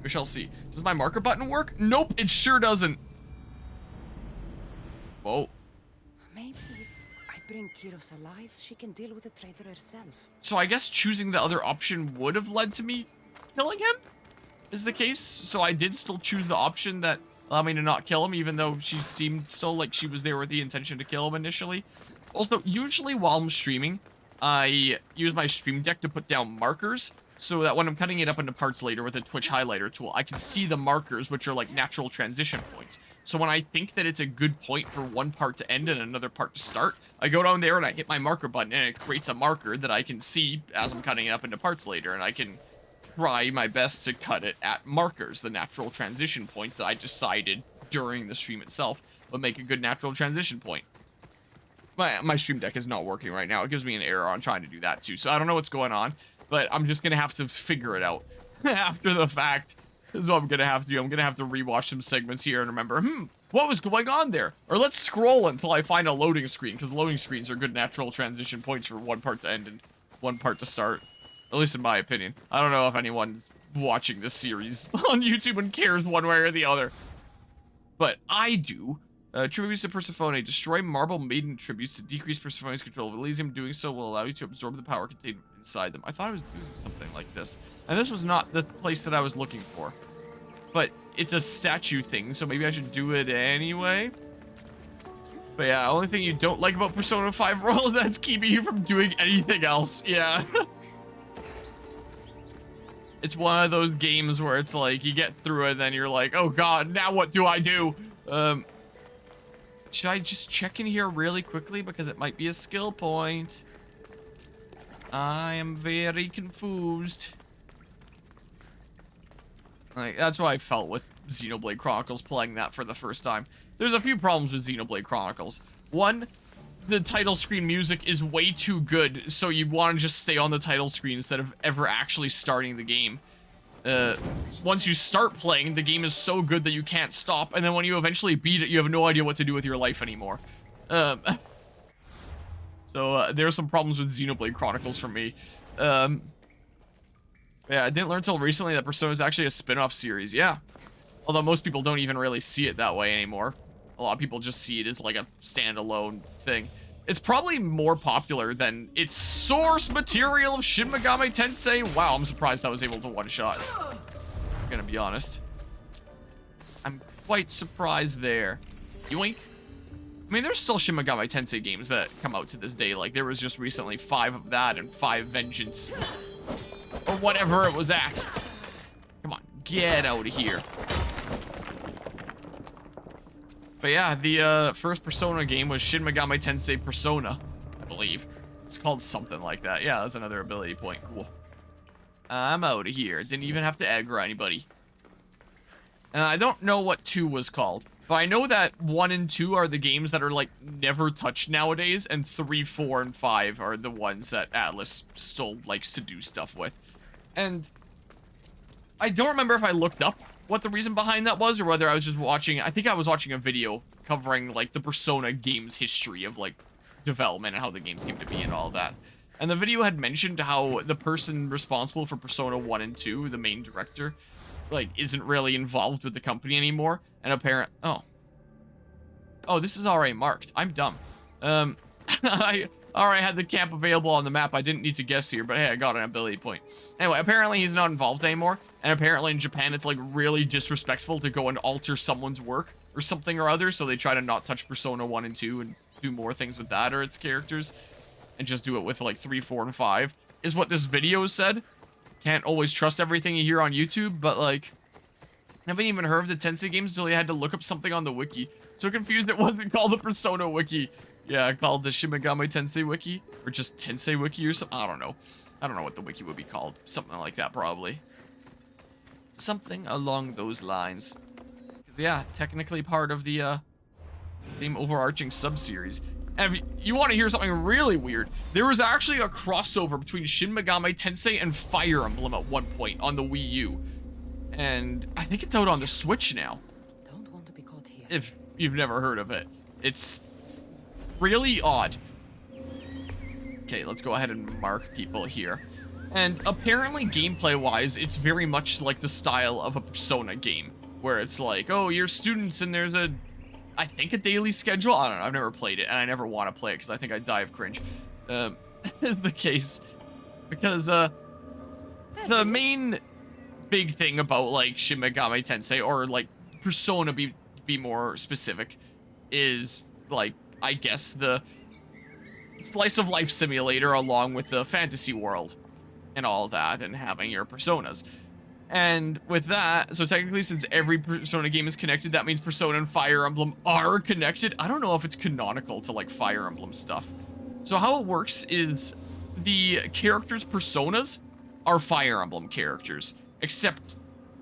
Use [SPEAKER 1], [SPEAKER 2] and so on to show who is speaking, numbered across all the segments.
[SPEAKER 1] We shall see. Does my marker button work? Nope, it sure doesn't. Whoa.
[SPEAKER 2] Maybe if I bring Kiros alive, she can deal with the traitor herself.
[SPEAKER 1] So I guess choosing the other option would have led to me killing him, is the case. So I did still choose the option that allowed me to not kill him, even though she seemed still like she was there with the intention to kill him initially. Also, usually while I'm streaming, I use my stream deck to put down markers so that when I'm cutting it up into parts later with a Twitch highlighter tool, I can see the markers, which are like natural transition points. So when I think that it's a good point for one part to end and another part to start, I go down there and I hit my marker button and it creates a marker that I can see as I'm cutting it up into parts later, and I can try my best to cut it at markers, the natural transition points that I decided during the stream itself would make a good natural transition point. My stream deck is not working right now. It gives me an error on trying to do that too, so I don't know what's going on, but I'm just gonna have to figure it out after the fact. This is what I'm gonna have to do. I'm gonna have to rewatch some segments here and remember, what was going on there? Or let's scroll until I find a loading screen, because loading screens are good natural transition points for one part to end and one part to start. At least in my opinion. I don't know if anyone's watching this series on YouTube and cares one way or the other. But I do. Tributes to Persephone. Destroy Marble Maiden tributes to decrease Persephone's control of Elysium. Doing so will allow you to absorb the power contained inside them. I thought I was doing something like this. And this was not the place that I was looking for. But it's a statue thing, so maybe I should do it anyway. But yeah, only thing you don't like about Persona 5 Royal is that's keeping you from doing anything else. Yeah. It's one of those games where it's like, you get through it and then you're like, oh god, now what do I do? Should I just check in here really quickly because it might be a skill point? I am very confused. Like, that's what I felt with Xenoblade Chronicles playing that for the first time. There's a few problems with Xenoblade Chronicles. One, the title screen music is way too good, so you want to just stay on the title screen instead of ever actually starting the game. Once you start playing, the game is so good that you can't stop, and then when you eventually beat it, you have no idea what to do with your life anymore. So there are some problems with Xenoblade Chronicles for me. Yeah, I didn't learn until recently that Persona is actually a spin-off series, yeah. Although most people don't even really see it that way anymore. A lot of people just see it as like a standalone thing. It's probably more popular than its source material of Shin Megami Tensei. Wow, I'm surprised that was able to one-shot. I'm gonna be honest. I'm quite surprised there. Yoink. I mean, there's still Shin Megami Tensei games that come out to this day. Like, there was just recently 5 of that and 5 Vengeance. Or whatever it was at. Come on, get out of here. But yeah, the first Persona game was Shin Megami Tensei Persona, I believe. It's called something like that. Yeah, that's another ability point. Cool. I'm out of here. Didn't even have to aggro anybody. And I don't know what 2 was called. But I know that 1 and 2 are the games that are, like, never touched nowadays. And 3, 4, and 5 are the ones that Atlas still likes to do stuff with. And I don't remember if I looked up what the reason behind that was, or whether I was just watching, I think I was watching a video covering, like, the Persona games history of, like, development and how the games came to be and all of that. And the video had mentioned how the person responsible for Persona 1 and 2, the main director, like, isn't really involved with the company anymore, and oh, this is already marked. I'm dumb. I already had the camp available on the map. I didn't need to guess here, but hey, I got an ability point. Anyway, apparently he's not involved anymore, and apparently in Japan it's, like, really disrespectful to go and alter someone's work or something or other, so they try to not touch Persona 1 and 2 and do more things with that or its characters, and just do it with, like, 3, 4, and 5, is what this video said. Can't always trust everything you hear on YouTube, but, like, I haven't even heard of the Tensei games until you had to look up something on the wiki. So confused it wasn't called the Persona wiki. Yeah, called the Shin Megami Tensei wiki, or just Tensei wiki or something. I don't know. I don't know what the wiki would be called. Something like that, probably. Something along those lines. 'Cause, yeah, technically part of the same overarching sub-series. And if you want to hear something really weird, there was actually a crossover between Shin Megami Tensei and Fire Emblem at one point on the Wii U. And I think it's out on the Switch now.
[SPEAKER 2] Don't want to be caught here.
[SPEAKER 1] If you've never heard of it. It's really odd. Okay, let's go ahead and mark people here. And apparently gameplay-wise, it's very much like the style of a Persona game, where it's like, oh, you're students and there's I think a daily schedule? I don't know, I've never played it, and I never want to play it because I think I'd die of cringe. Is the case. Because, the main big thing about, like, Shin Megami Tensei, or, like, Persona be more specific, is, like, I guess the slice of life simulator along with the fantasy world and all that, and having your personas. And with that, so technically since every Persona game is connected, that means Persona and Fire Emblem are connected. I don't know if it's canonical to like Fire Emblem stuff. So how it works is the characters' personas are Fire Emblem characters, except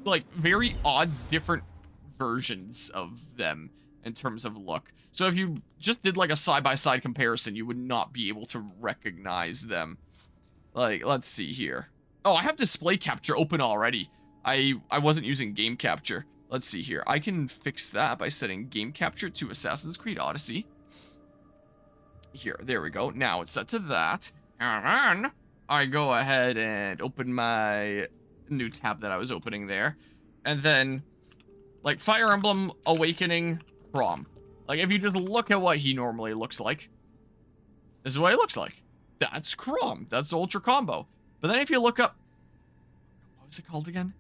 [SPEAKER 1] like very odd different versions of them in terms of look. So if you just did like a side-by-side comparison, you would not be able to recognize them. Like, let's see here. Oh, I have display capture open already. I wasn't using game capture. Let's see here. I can fix that by setting game capture to Assassin's Creed Odyssey. Here, there we go. Now it's set to that. And then I go ahead and open my new tab that I was opening there. And then, like, Fire Emblem Awakening Chrom. Like, if you just look at what he normally looks like, this is what he looks like. That's Chrom. That's the Ultra Combo. But then if you look up, what was it called again?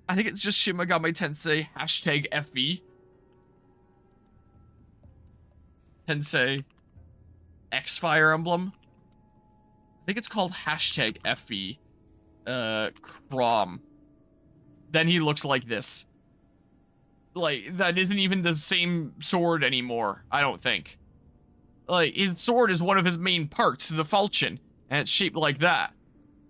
[SPEAKER 1] I think it's just Shin Megami Tensei #FE. Tensei X Fire Emblem. I think it's called #FE. Chrom. Then he looks like this. Like, that isn't even the same sword anymore, I don't think. Like, his sword is one of his main parts, the falchion, and it's shaped like that.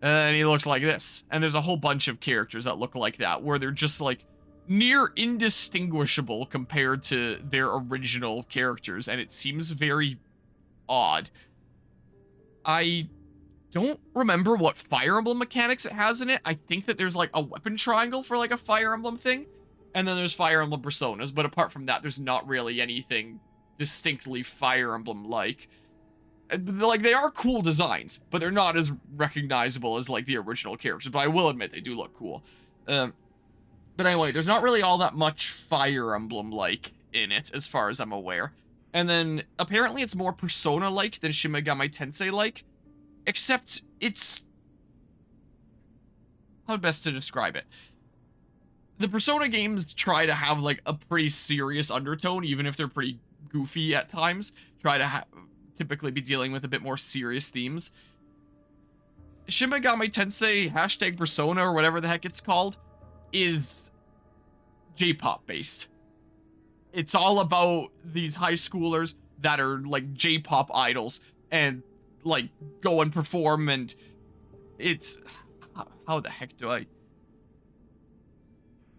[SPEAKER 1] And he looks like this. And there's a whole bunch of characters that look like that, where they're just, like, near indistinguishable compared to their original characters, and it seems very odd. I don't remember what Fire Emblem mechanics it has in it. I think that there's, like, a weapon triangle for, like, a Fire Emblem thing, and then there's Fire Emblem Personas, but apart from that, there's not really anything distinctly Fire Emblem-like. Like, they are cool designs, but they're not as recognizable as, like, the original characters, but I will admit they do look cool. But anyway, there's not really all that much Fire Emblem-like in it, as far as I'm aware. And then, apparently it's more Persona-like than Shin Megami Tensei-like, except it's... how best to describe it? The Persona games try to have, like, a pretty serious undertone, even if they're pretty goofy at times. Try to typically be dealing with a bit more serious themes. Shin Megami Tensei #Persona, or whatever the heck it's called, is J-pop based. It's all about these high schoolers that are, like, J-pop idols, and, like, go and perform, and it's... how the heck do I...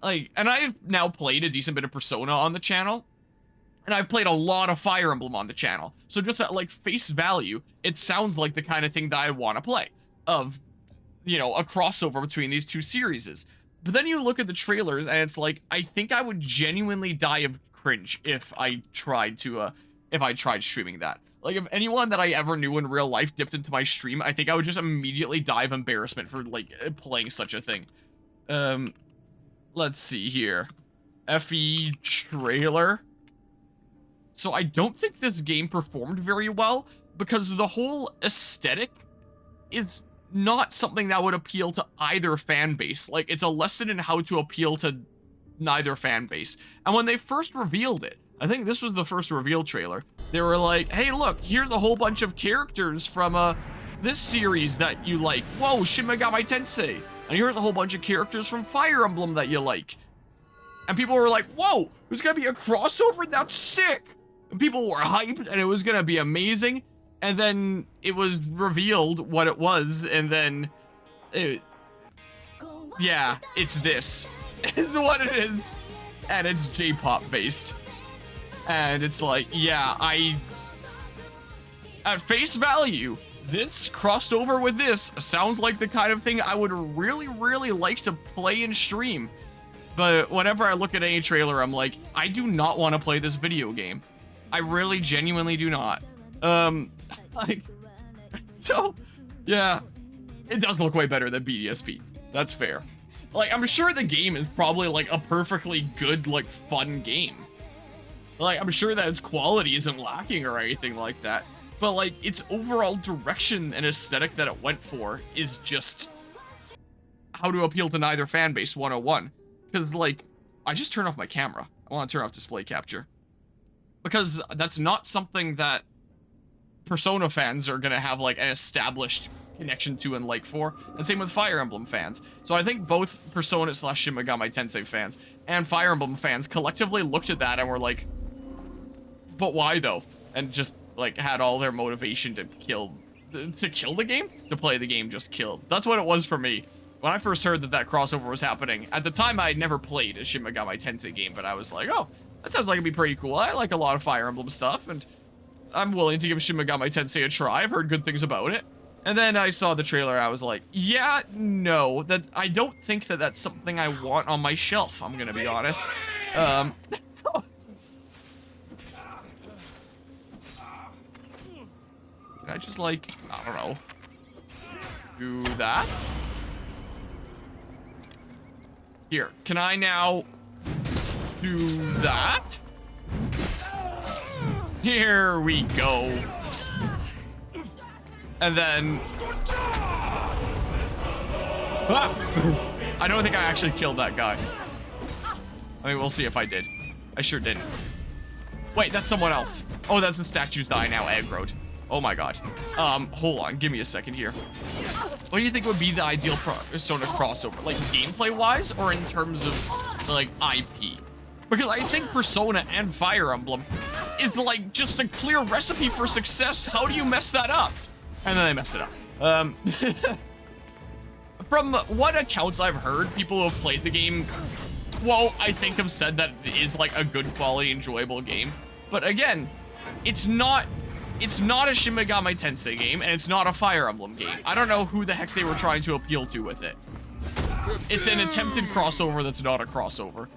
[SPEAKER 1] like, and I've now played a decent bit of Persona on the channel, and I've played a lot of Fire Emblem on the channel. So just at, like, face value, it sounds like the kind of thing that I want to play. Of, you know, a crossover between these two series. But then you look at the trailers, and it's like, I think I would genuinely die of cringe if I tried streaming that. Like, if anyone that I ever knew in real life dipped into my stream, I think I would just immediately die of embarrassment for, like, playing such a thing. Let's see here. FE trailer. So I don't think this game performed very well, because the whole aesthetic is not something that would appeal to either fan base. Like, it's a lesson in how to appeal to neither fan base. And when they first revealed it, I think this was the first reveal trailer, they were like, hey, look, here's a whole bunch of characters from this series that you like. Whoa, Shin Megami Tensei. And here's a whole bunch of characters from Fire Emblem that you like. And people were like, whoa, there's gonna be a crossover? That's sick. And people were hyped, and it was gonna be amazing. And then it was revealed what it was, and then yeah, it's this. It's what it is. And it's J-pop based. And it's like, yeah, at face value, this crossed over with this sounds like the kind of thing I would really, really like to play and stream. But whenever I look at any trailer, I'm like, I do not want to play this video game. I really genuinely do not. Like, so, yeah. It does look way better than BDSP. That's fair. Like, I'm sure the game is probably, like, a perfectly good, like, fun game. Like, I'm sure that its quality isn't lacking or anything like that. But, like, its overall direction and aesthetic that it went for is just how to appeal to neither fan base 101. Because, like, I just turned off my camera. I want to turn off display capture. Because that's not something that Persona fans are going to have, like, an established connection to and like for, and same with Fire Emblem fans. So I think both Persona / Shin Megami Tensei fans and Fire Emblem fans collectively looked at that and were like, but why though? And just like had all their motivation to kill the game, to play the game just killed. That's what it was for me. When I first heard that crossover was happening, at the time I had never played a Shin Megami Tensei game, but I was like, oh, that sounds like it'd be pretty cool. I like a lot of Fire Emblem stuff, and I'm willing to give Shin Megami Tensei a try. I've heard good things about it. And then I saw the trailer, I was like, yeah, no, that I don't think that that's something I want on my shelf, I'm gonna be honest. Can I just, like, I don't know, do that? Here, can I now do that? Here we go. And then... Ah! I don't think I actually killed that guy. I mean, we'll see if I did. I sure didn't. Wait, that's someone else. Oh, that's the statues that I now aggroed. Oh my god. Hold on, give me a second here. What do you think would be the ideal Persona crossover? Like, gameplay-wise, or in terms of, like, IP? Because I think Persona and Fire Emblem is, like, just a clear recipe for success. How do you mess that up? And then they messed it up. From what accounts I've heard, people who have played the game, well, I think have said that it is, like, a good quality, enjoyable game. But again, it's not a Shin Megami Tensei game, and it's not a Fire Emblem game. I don't know who the heck they were trying to appeal to with it. It's an attempted crossover that's not a crossover.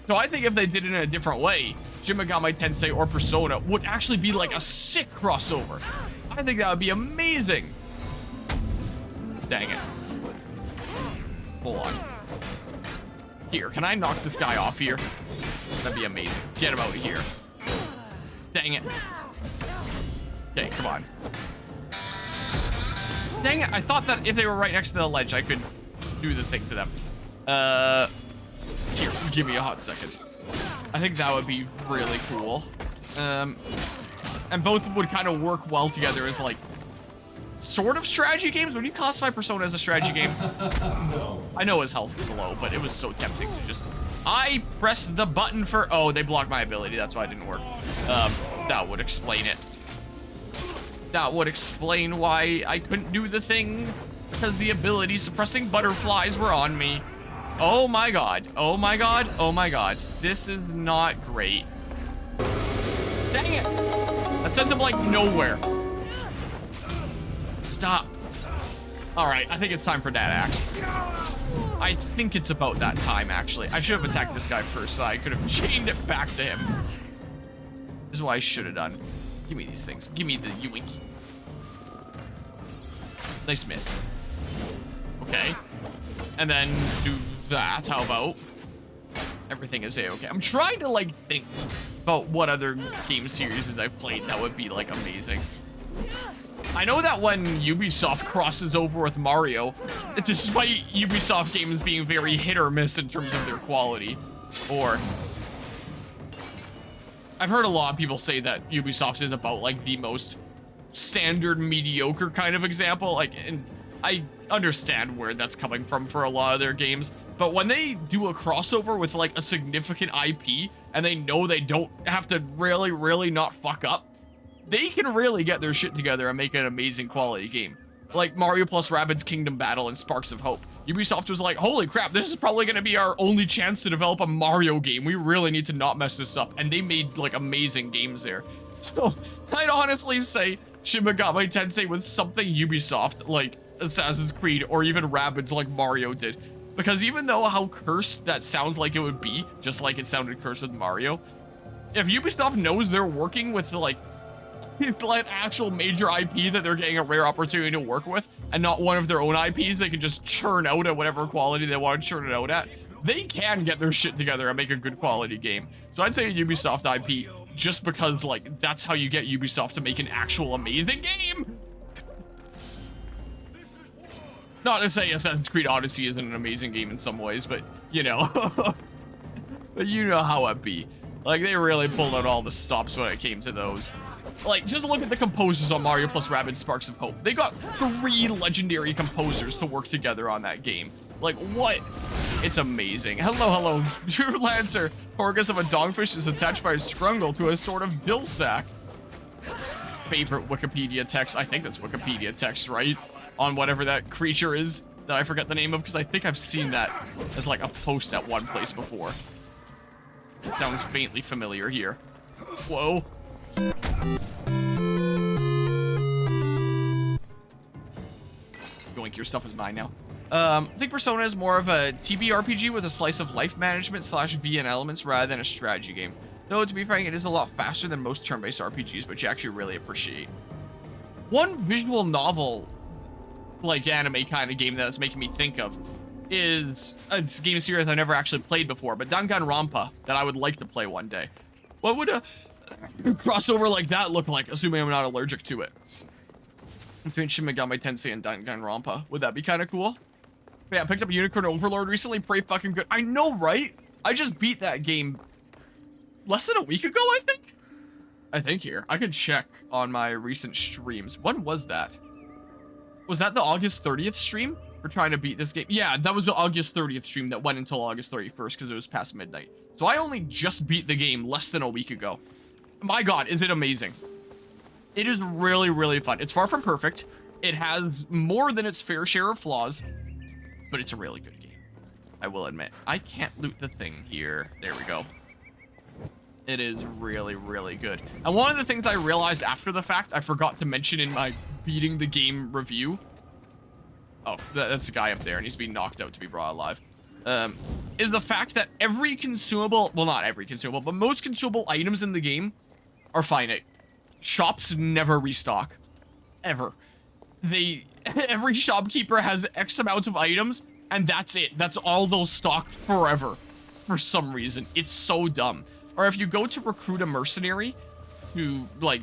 [SPEAKER 1] So I think if they did it in a different way, Shin Megami Tensei or Persona would actually be like a sick crossover. I think that would be amazing. Dang it. Hold on. Here, can I knock this guy off here? That'd be amazing. Get him out of here. Dang it. Okay, come on. Dang it, I thought that if they were right next to the ledge, I could do the thing to them. Here, give me a hot second. I think that would be really cool. And both would kind of work well together as, like, sort of strategy games. Would you classify Persona as a strategy game?
[SPEAKER 3] No.
[SPEAKER 1] I know his health was low, but it was so tempting to just... I pressed the button for... Oh, they blocked my ability. That's why it didn't work. That would explain it. That would explain why I couldn't do the thing, because the ability suppressing butterflies were on me. Oh my god. Oh my god. Oh my god. This is not great. Dang it. That sends him, like, nowhere. Stop. Alright, I think it's time for that axe. I think it's about that time, actually. I should have attacked this guy first so I could have chained it back to him. This is what I should have done. Give me these things. Give me the yoink. Nice miss. Okay. And then do that. How about? Everything is A-okay. I'm trying to, like, think about what other game series I've played that would be, like, amazing. I know that when Ubisoft crosses over with Mario, despite Ubisoft games being very hit or miss in terms of their quality, or... I've heard a lot of people say that Ubisoft is about, like, the most standard mediocre kind of example, like, and I understand where that's coming from for a lot of their games, but when they do a crossover with, like, a significant IP, and they know they don't have to really, really not fuck up, they can really get their shit together and make an amazing quality game. Like Mario plus Rabbids Kingdom Battle and Sparks of Hope. Ubisoft was like, holy crap, this is probably gonna be our only chance to develop a Mario game. We really need to not mess this up. And they made, like, amazing games there. So I'd honestly say Shin Megami Tensei with something Ubisoft, like Assassin's Creed or even Rabbids like Mario did. Because even though how cursed that sounds like it would be, just like it sounded cursed with Mario, if Ubisoft knows they're working with, like, like actual major IP that they're getting a rare opportunity to work with, and not one of their own IPs they can just churn out at whatever quality they want to churn it out at, they can get their shit together and make a good quality game. So I'd say a Ubisoft IP, just because like that's how you get Ubisoft to make an actual amazing game. Not to say Assassin's Creed Odyssey isn't an amazing game in some ways, but you know, but you know how it be. Like they really pulled out all the stops when it came to those. Like, just look at the composers on Mario plus Rabbids Sparks of Hope. They got 3 legendary composers to work together on that game. Like, what? It's amazing. Hello. Drew Lancer. Horgus of a dogfish is attached by a scrungle to a sort of dill sack. Favorite Wikipedia text. I think that's Wikipedia text, right? On whatever that creature is that I forget the name of, because I think I've seen that as like a post at one place before. It sounds faintly familiar here. Whoa. Yoink, your stuff is mine now. I think Persona is more of a TBRPG with a slice of life management / VN elements rather than a strategy game. Though, to be frank, it is a lot faster than most turn-based RPGs, which you actually really appreciate. One visual novel, like anime kind of game that's making me think of is a game series I've never actually played before, but Danganronpa that I would like to play one day. What would a crossover like that look like, assuming I'm not allergic to it? Between Shin Megami Tensei and Danganronpa. Would that be kind of cool? But yeah, I picked up Unicorn Overlord recently. Pretty fucking good. I know, right? I just beat that game less than a week ago, I think? I think here. I can check on my recent streams. When was that? Was that the August 30th stream for trying to beat this game? Yeah, that was the August 30th stream that went until August 31st because it was past midnight. So I only just beat the game less than a week ago. My God, is it amazing? It is really, really fun. It's far from perfect. It has more than its fair share of flaws, but it's a really good game. I will admit. I can't loot the thing here. There we go. It is really, really good. And one of the things I realized after the fact, I forgot to mention in my beating the game review. Oh, that's the guy up there, and he's being knocked out to be brought alive. Is the fact that every consumable, well, not every consumable, but most consumable items in the game are finite. Shops never restock. Ever. Every shopkeeper has X amount of items, and that's it. That's all they'll stock forever. For some reason. It's so dumb. Or if you go to recruit a mercenary to, like,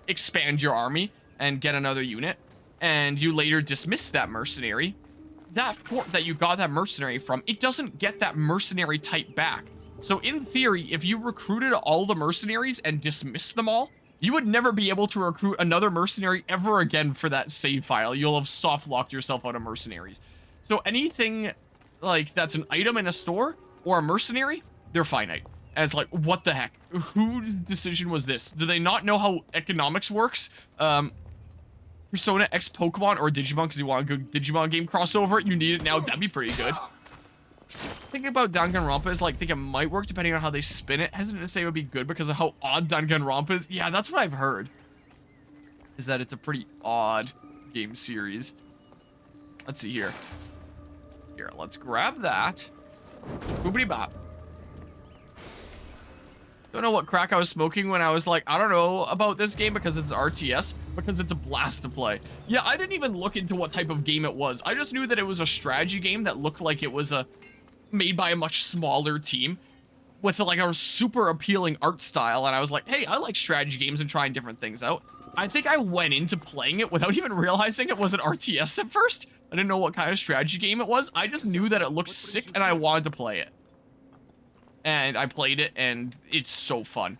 [SPEAKER 1] expand your army and get another unit, and you later dismiss that mercenary, that fort that you got that mercenary from, it doesn't get that mercenary type back. So in theory, if you recruited all the mercenaries and dismissed them all, you would never be able to recruit another mercenary ever again for that save file. You'll have soft locked yourself out of mercenaries. So anything like that's an item in a store or a mercenary, they're finite. And it's like, what the heck? Whose decision was this? Do they not know how economics works? Persona X Pokemon or Digimon, because you want a good Digimon game crossover, you need it now. That'd be pretty good. Thinking about Danganronpa is like, think it might work depending on how they spin it. Hesitant to say it would be good because of how odd Danganronpa is. Yeah, that's what I've heard. Is that it's a pretty odd game series. Let's see here. Here, let's grab that. Boopity bop. Don't know what crack I was smoking when I was like, I don't know about this game because it's RTS, because it's a blast to play. Yeah, I didn't even look into what type of game it was. I just knew that it was a strategy game that looked like it was made by a much smaller team with like a super appealing art style. And I was like, hey, I like strategy games and trying different things out. I think I went into playing it without even realizing it was an RTS at first. I didn't know what kind of strategy game it was. I just knew that it looked sick and I wanted to play it. And I played it, and it's so fun.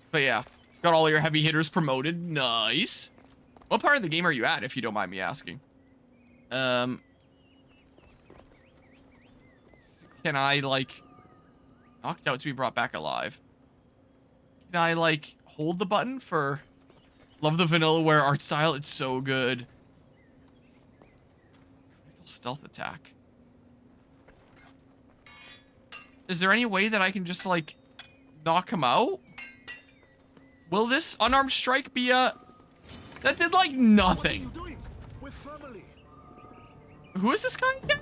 [SPEAKER 1] But yeah, got all your heavy hitters promoted. Nice. What part of the game are you at, if you don't mind me asking? Can I, like, knocked out to be brought back alive? Can I, like, hold the button for... Love the Vanillaware art style. It's so good. Critical stealth attack. Is there any way that I can just, like, knock him out? Will this unarmed strike be a... That did, like, nothing.
[SPEAKER 3] What are you doing? We're family.
[SPEAKER 1] Who is this guy again?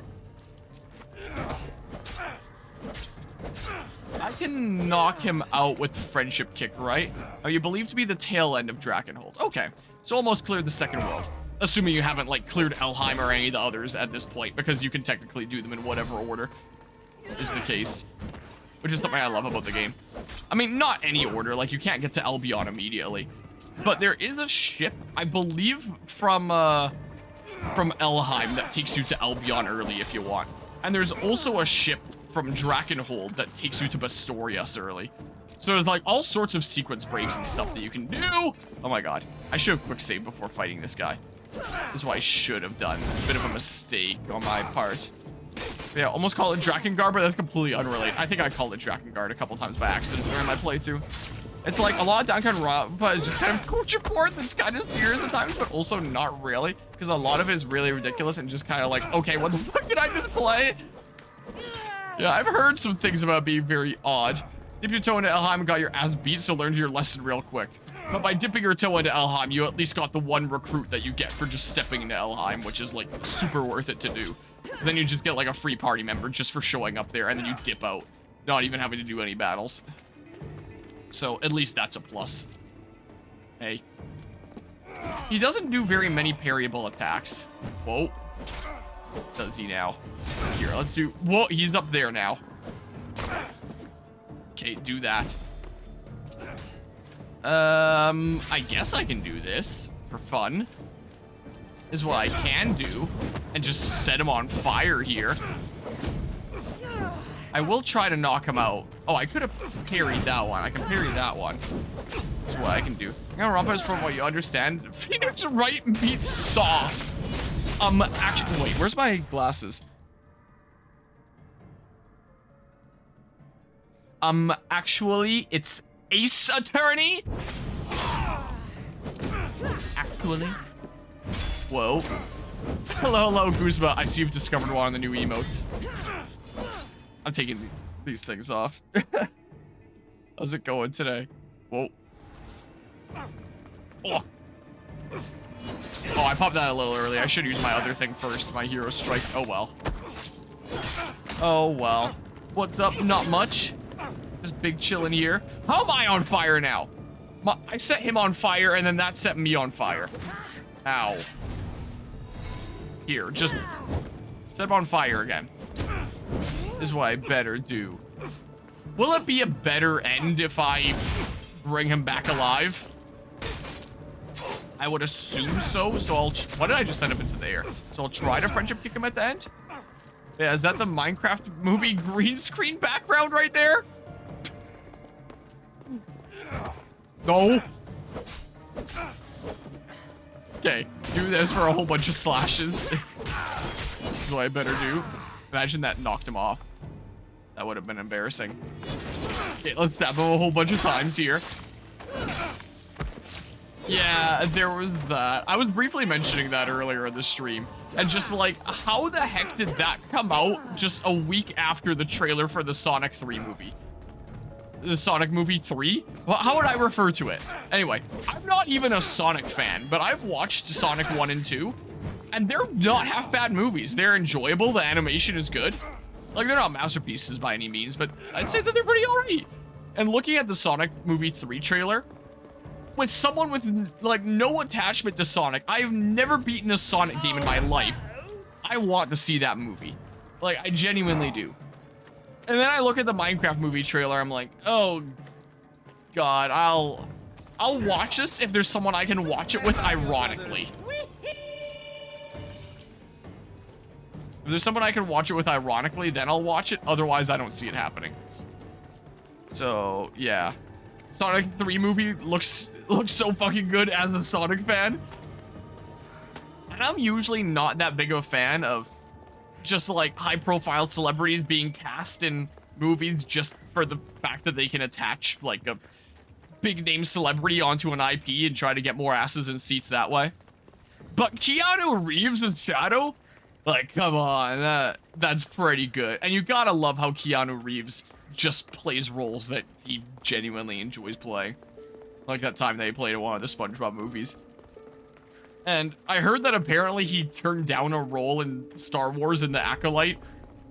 [SPEAKER 1] I can knock him out with Friendship Kick, right? Oh, you believe to be the tail end of Drakenhold. Okay, so almost cleared the second world. Assuming you haven't, like, cleared Elheim or any of the others at this point, because you can technically do them in whatever order is the case. Which is something I love about the game. I mean, not any order, like, you can't get to Albion immediately. But there is a ship, I believe, from Elheim that takes you to Albion early if you want. And there's also a ship from Drakenhold that takes you to Bastorius early. So there's like all sorts of sequence breaks and stuff that you can do. Oh my god. I should have quick saved before fighting this guy. This is what I should have done. A bit of a mistake on my part. Yeah, almost call it Drakengard, but that's completely unrelated. I think I called it Drakengard a couple times by accident during my playthrough. It's like a lot of Danganronpa is just kind of torture porn that's kind of serious at times, but also not really, because a lot of it is really ridiculous and just kind of like, okay, what the fuck did I just play? Yeah, I've heard some things about being very odd. Dip your toe into Elheim and got your ass beat, so learn your lesson real quick. But by dipping your toe into Elheim, you at least got the one recruit that you get for just stepping into Elheim, which is like super worth it to do. Because then you just get like a free party member just for showing up there, and then you dip out, not even having to do any battles. So at least that's a plus. Hey. He doesn't do very many parryable attacks. Whoa. Does he now? Here, let's do... Whoa, he's up there now. Okay, do that. I guess I can do this for fun. Is what I can do. And just set him on fire here. I will try to knock him out. Oh, I could have parried that one. I can parry that one. That's what I can do. Rampa is from what you understand. Phoenix right beats Saw. Actually, wait, where's my glasses? Actually, it's Ace Attorney. Actually. Whoa. Hello, hello, Guzma. I see you've discovered one of the new emotes. I'm taking these things off. How's it going today? Whoa. Oh. Oh, I popped that a little early. I should use my other thing first, my hero strike. Oh, well. Oh, well. What's up? Not much. Just big chillin' here. How am I on fire now? I set him on fire, and then that set me on fire. Ow. Here, just set him on fire again. Is what I better do. Will it be a better end if I bring him back alive? I would assume so. So I'll... What did I just send him into the air? So I'll try to friendship kick him at the end. Yeah, is that the Minecraft movie green screen background right there? No. Okay, do this for a whole bunch of slashes. Is what I better do. Imagine that knocked him off. That would have been embarrassing. Okay, let's stab him a whole bunch of times here. Yeah, there was that. I was briefly mentioning that earlier in the stream. And just like, how the heck did that come out just a week after the trailer for the Sonic 3 movie? The Sonic movie 3? Well, how would I refer to it? Anyway, I'm not even a Sonic fan, but I've watched Sonic 1 and 2. And they're not half bad movies. They're enjoyable. The animation is good. Like, they're not masterpieces by any means, but I'd say that they're pretty alright. And looking at the Sonic movie 3 trailer, with someone with, like, no attachment to Sonic, I've never beaten a Sonic game in my life. I want to see that movie. Like, I genuinely do. And then I look at the Minecraft movie trailer, I'm like, oh, God, I'll watch this if there's someone I can watch it with ironically. If there's someone I can watch it with ironically, then I'll watch it. Otherwise, I don't see it happening. So, yeah. Sonic 3 movie looks so fucking good as a Sonic fan. And I'm usually not that big of a fan of just like high-profile celebrities being cast in movies just for the fact that they can attach like a big-name celebrity onto an IP and try to get more asses and seats that way. But Keanu Reeves in Shadow? Like, come on, that's pretty good. And you gotta love how Keanu Reeves just plays roles that he genuinely enjoys playing. Like that time they played in one of the SpongeBob movies. And I heard that apparently he turned down a role in Star Wars in The Acolyte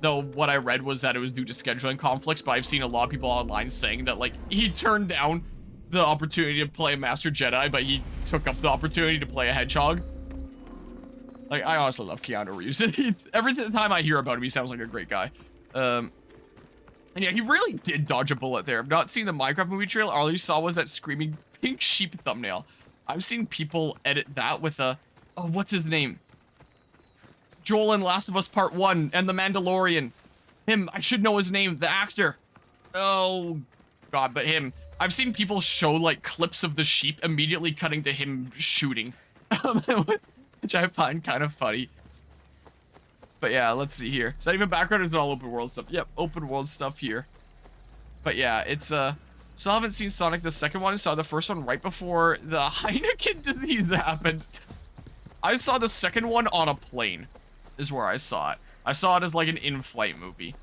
[SPEAKER 1] Though what I read was that it was due to scheduling conflicts, but I've seen a lot of people online saying that, like, he turned down the opportunity to play a Master Jedi, but he took up the opportunity to play a Hedgehog. Like, I honestly love Keanu Reeves. Every time I hear about him, he sounds like a great guy. And yeah, he really did dodge a bullet there. I've not seen the Minecraft movie trailer. All you saw was that screaming pink sheep thumbnail. I've seen people edit that with a... Oh, what's his name? Joel in Last of Us Part 1 and The Mandalorian. Him, I should know his name, the actor. Oh, God, but him. I've seen people show, like, clips of the sheep immediately cutting to him shooting. Which I find kind of funny. But yeah, let's see here. Is that even background or is it all open world stuff? Yep, open world stuff here. But yeah, it's, still haven't seen Sonic the second one. Saw the first one right before the Heineken disease happened. I saw the second one on a plane, is where I saw it. I saw it as like an in-flight movie.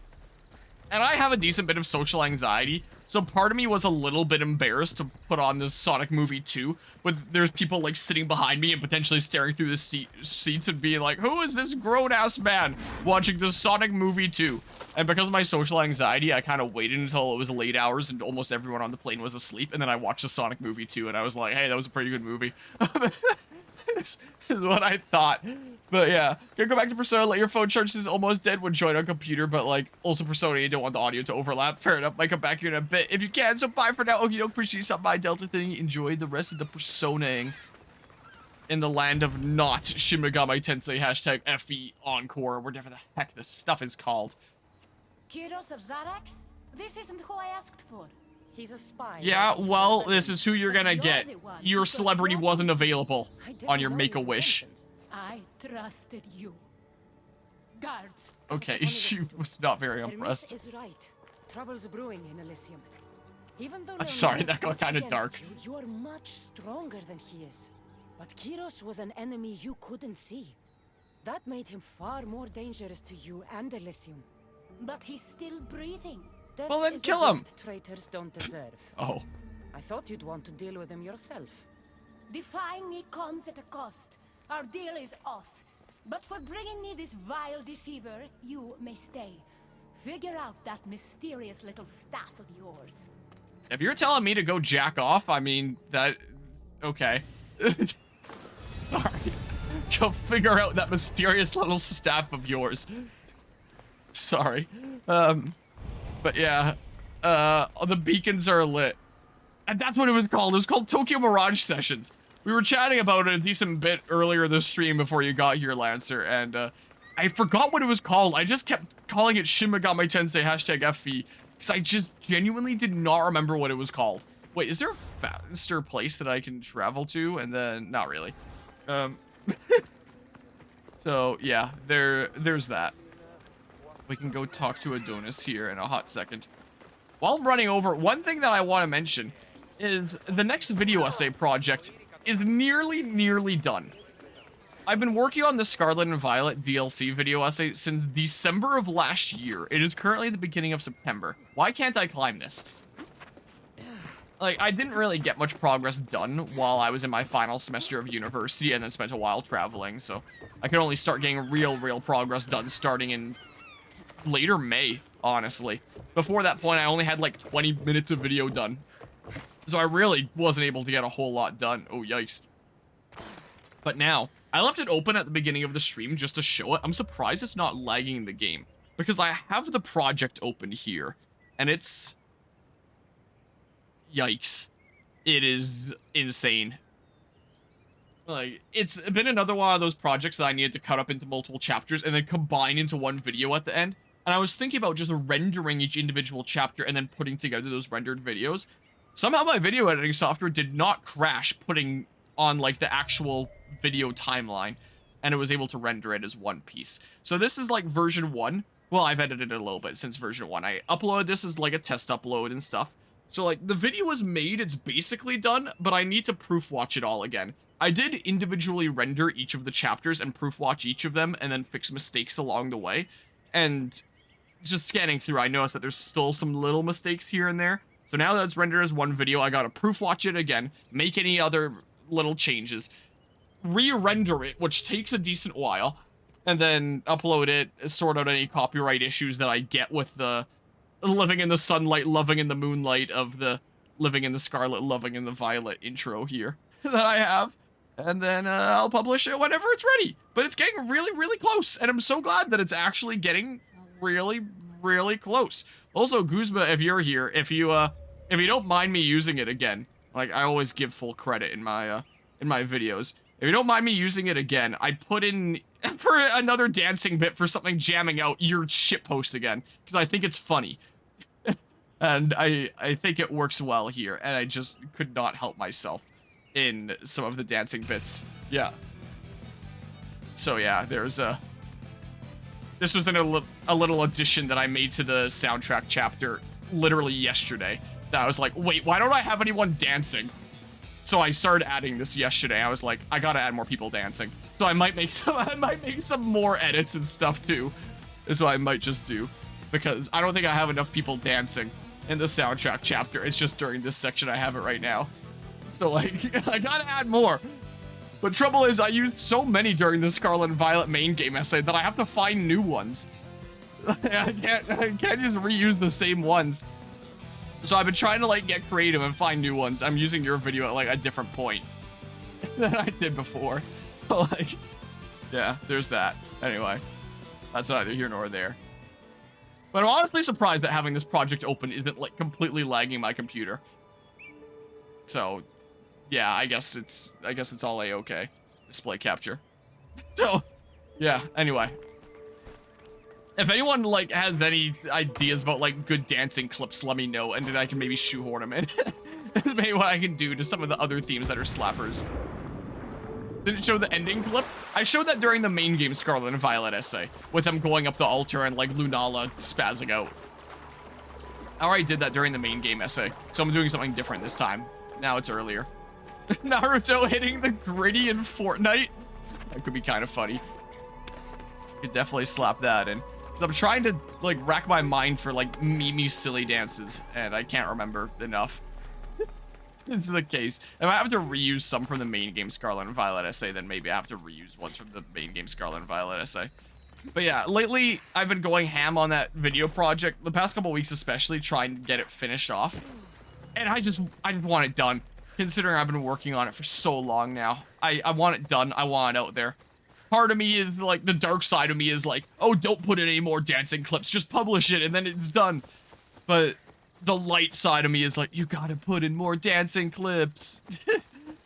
[SPEAKER 1] And I have a decent bit of social anxiety, so part of me was a little bit embarrassed to put on this Sonic movie 2, with there's people like sitting behind me and potentially staring through the seats and being like, who is this grown-ass man watching the Sonic movie 2? And because of my social anxiety, I kind of waited until it was late hours and almost everyone on the plane was asleep, and then I watched the Sonic movie 2, and I was like, hey, that was a pretty good movie. This is what I thought. But yeah, gonna go back to Persona, let your phone charge. This is almost dead when joined on computer, but like, also Persona, you don't want the audio to overlap. Fair enough, might come back here in a bit if you can, so bye for now. Okie doke, appreciate you stopping by, Delta thing. Enjoy the rest of the Personaing in the land of not Shin Megami Tensei hashtag FE Encore, whatever the heck this stuff is called.
[SPEAKER 2] Kyros of Zarax? This isn't who I asked for. He's a spy.
[SPEAKER 1] Yeah, well, this is who you're gonna get. Your celebrity wasn't available on your Make-A-Wish.
[SPEAKER 2] I trusted you. Guards.
[SPEAKER 1] Okay, she was not very impressed.
[SPEAKER 2] Hermes is right. Trouble's brewing in Elysium. Even though
[SPEAKER 1] I'm sorry, that got kind of dark.
[SPEAKER 2] You are much stronger than he is. But Kyros was an enemy you couldn't see. That made him far more dangerous to you and Elysium. But he's still breathing.
[SPEAKER 1] Well, then kill him.
[SPEAKER 2] Traitors don't deserve.
[SPEAKER 1] Oh.
[SPEAKER 2] I thought you'd want to deal with him yourself. Defying me comes at a cost. Our deal is off. But for bringing me this vile deceiver, you may stay. Figure out that mysterious little staff of yours.
[SPEAKER 1] If you're telling me to go jack off, I mean, that... Okay. Alright. Go figure out that mysterious little staff of yours. Sorry. But yeah. The beacons are lit. And that's what it was called. It was called Tokyo Mirage Sessions. We were chatting about it a decent bit earlier this stream before you got here, Lancer, and I forgot what it was called. I just kept calling it Shin Megami Tensei hashtag FE, because I just genuinely did not remember what it was called. Wait, is there a faster place that I can travel to? And then, not really. So, yeah, there's that. We can go talk to Adonis here in a hot second. While I'm running over, one thing that I want to mention is the next video essay project is nearly done. I've been working on the Scarlet and Violet DLC video essay since December of last year. It is currently the beginning of September. Why can't I climb this? Like, I didn't really get much progress done while I was in my final semester of university and then spent a while traveling, so I could only start getting real progress done starting in later May, honestly. Before that point, I only had like 20 minutes of video done. So I really wasn't able to get a whole lot done. Oh, yikes. But now, I left it open at the beginning of the stream just to show it. I'm surprised it's not lagging the game, because I have the project open here, and it's... Yikes. It is insane. Like, it's been another one of those projects that I needed to cut up into multiple chapters and then combine into one video at the end. And I was thinking about just rendering each individual chapter and then putting together those rendered videos. Somehow my video editing software did not crash putting on, like, the actual video timeline, and it was able to render it as one piece. So this is, like, version 1. Well, I've edited it a little bit since version 1. I uploaded this as, like, a test upload and stuff. So, like, the video is made, it's basically done, but I need to proof watch it all again. I did individually render each of the chapters and proof watch each of them and then fix mistakes along the way. And just scanning through, I noticed that there's still some little mistakes here and there. So now that it's rendered as one video, I gotta proof watch it again, make any other little changes, re-render it, which takes a decent while, and then upload it, sort out any copyright issues that I get with the living in the sunlight, loving in the moonlight of the living in the scarlet, loving in the violet intro here that I have. And then I'll publish it whenever it's ready. But it's getting really, really close. And I'm so glad that it's actually getting really, really close. Also, Guzma, if you're here, if you don't mind me using it again, like I always give full credit in my videos. If you don't mind me using it again, I put in for another dancing bit for something jamming out your shitpost again, because I think it's funny. And I think it works well here, and I just could not help myself in some of the dancing bits. Yeah. So yeah, there's this was a little addition that I made to the soundtrack chapter literally yesterday. That I was like, wait, why don't I have anyone dancing? So I started adding this yesterday. I was like, I gotta add more people dancing. So I might make some more edits and stuff too. Is what I might just do, because I don't think I have enough people dancing in the soundtrack chapter. It's just during this section I have it right now. So like, I gotta add more. But trouble is, I used so many during the Scarlet and Violet main game essay that I have to find new ones. I can't just reuse the same ones. So I've been trying to like get creative and find new ones. I'm using your video at like a different point than I did before. So like, yeah, there's that. Anyway, that's neither here nor there. But I'm honestly surprised that having this project open isn't like completely lagging my computer. So, yeah, I guess it's all A-okay. Display capture. So, yeah, anyway. If anyone like has any ideas about like good dancing clips, let me know, and then I can maybe shoehorn them in. Maybe what I can do to some of the other themes that are slappers. Didn't show the ending clip? I showed that during the main game Scarlet and Violet essay, with them going up the altar and like Lunala spazzing out. I already did that during the main game essay, so I'm doing something different this time. Now it's earlier. Naruto hitting the gritty in Fortnite? That could be kind of funny. Could definitely slap that in. Because I'm trying to like rack my mind for like meme silly dances, and I can't remember enough. This is the case. If I have to reuse some from the main game Scarlet and Violet essay, then maybe I have to reuse ones from the main game Scarlet and Violet essay. But yeah, lately I've been going ham on that video project, the past couple weeks especially, trying to get it finished off. And I just want it done, considering I've been working on it for so long now. I want it done, I want it out there. Part of me is like, the dark side of me is like, oh, don't put in any more dancing clips, just publish it and then it's done. But the light side of me is like, you gotta put in more dancing clips.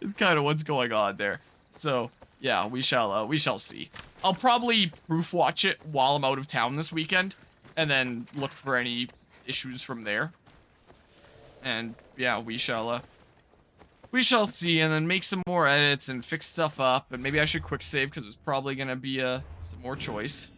[SPEAKER 1] It's kind of what's going on there. So yeah, we shall see. I'll probably proof watch it while I'm out of town this weekend, and then look for any issues from there. And yeah, we shall see, and then make some more edits and fix stuff up, and maybe I should quick save because there's probably gonna be some more choice.